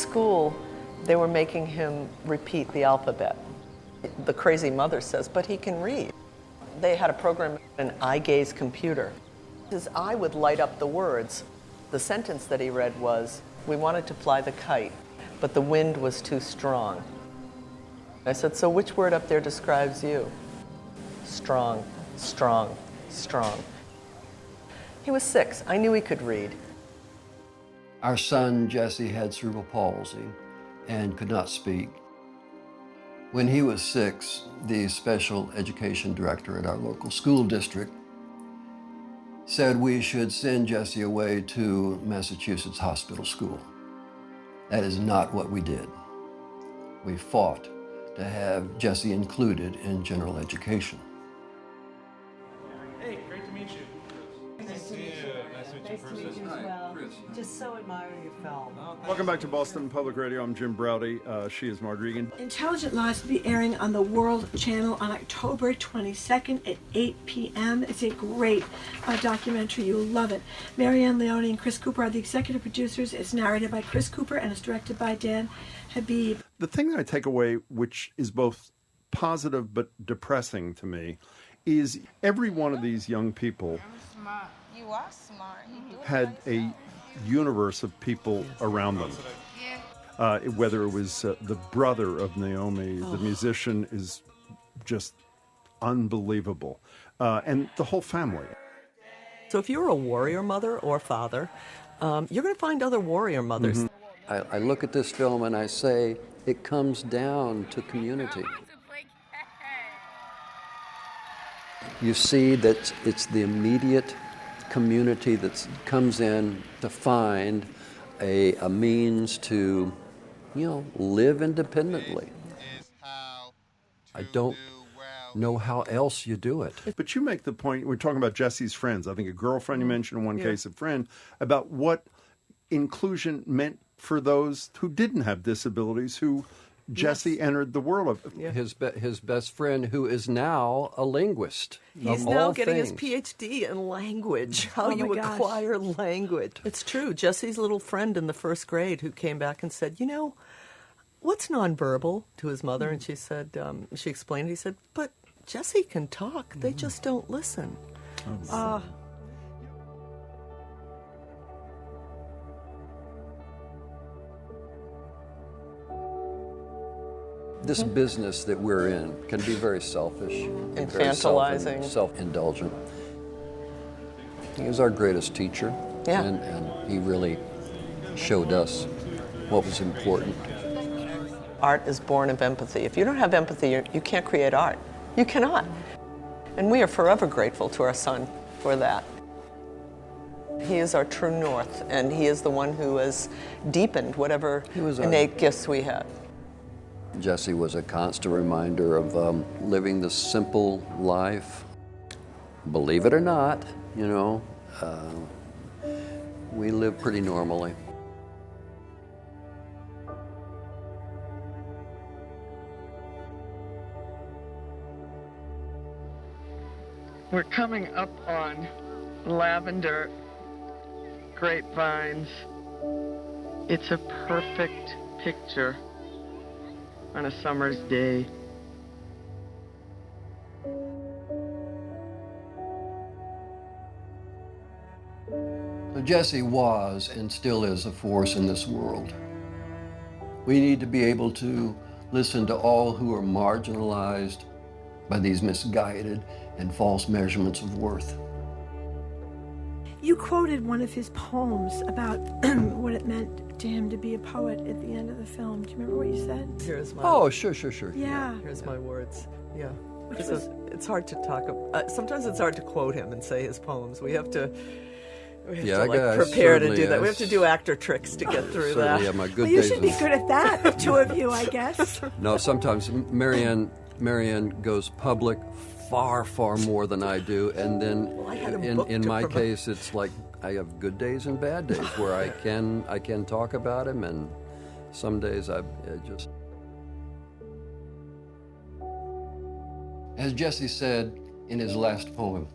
school, they were making him repeat the alphabet. The crazy mother says, but he can read. They had a program, an eye gaze computer. His eye would light up the words. The sentence that he read was, we wanted to fly the kite, but the wind was too strong. I said, so which word up there describes you? Strong, strong, strong. He was 6. I knew he could read. Our son, Jesse, had cerebral palsy and could not speak. When he was 6, the special education director at our local school district said we should send Jesse away to Massachusetts Hospital School. That is not what we did. We fought to have Jesse included in general education. Hey, great to meet you. Nice to meet you. Nice to meet you in person. Nice to meet you as well. Just so admire your film. Welcome back to Boston Public Radio. I'm Jim Browdy. She is Marg Regan. Intelligent Lies will be airing on the World Channel on October 22nd at 8 p.m. It's a great documentary. You'll love it. Marianne, Leone, and Chris Cooper are the executive producers. It's narrated by Chris Cooper and it's directed by Dan Habib. The thing that I take away, which is both positive but depressing to me, is every one of these young people You are smart. had a universe of people around them. Whether it was the brother of Naomi, the musician, is just unbelievable, and the whole family. So if you're a warrior mother or father, you're going to find other warrior mothers. Mm-hmm. I look at this film and I say, it comes down to community. You see that it's the immediate community that comes in to find a means to, live independently. I don't know how else you do it. But you make the point, we're talking about Jesse's friends, I think a girlfriend you mentioned in one case, a friend, about what inclusion meant for those who didn't have disabilities, who Jesse entered the world of. Yeah. His best friend, who is now a linguist. He's now getting his PhD in language, how you acquire language. It's true. Jesse's little friend in the first grade who came back and said, what's nonverbal, to his mother? And she said, she explained, he said, but Jesse can talk. They just don't listen. This business that we're in can be very selfish and infantilizing, self-indulgent. He was our greatest teacher, and he really showed us what was important. Art is born of empathy. If you don't have empathy, you can't create art. You cannot. And we are forever grateful to our son for that. He is our true north, and he is the one who has deepened whatever innate gifts we had. Jesse was a constant reminder of living the simple life. Believe it or not, we live pretty normally. We're coming up on lavender grapevines. It's a perfect picture on a summer's day. So Jesse was and still is a force in this world. We need to be able to listen to all who are marginalized by these misguided and false measurements of worth. You quoted one of his poems about what it meant to him to be a poet at the end of the film. Do you remember what you said? Here's my sure. Yeah. Here's my words. Yeah. It's hard to talk about. Sometimes it's hard to quote him and say his poems. We have to prepare to do that. We have to do actor tricks to get through that. Yeah, my good you days should be good at that, the two of you, I guess. No, sometimes Marianne goes public far more than I do, and then in my case, it's like I have good days and bad days where I can talk about him, and some days I just. As Jesse said in his last poem,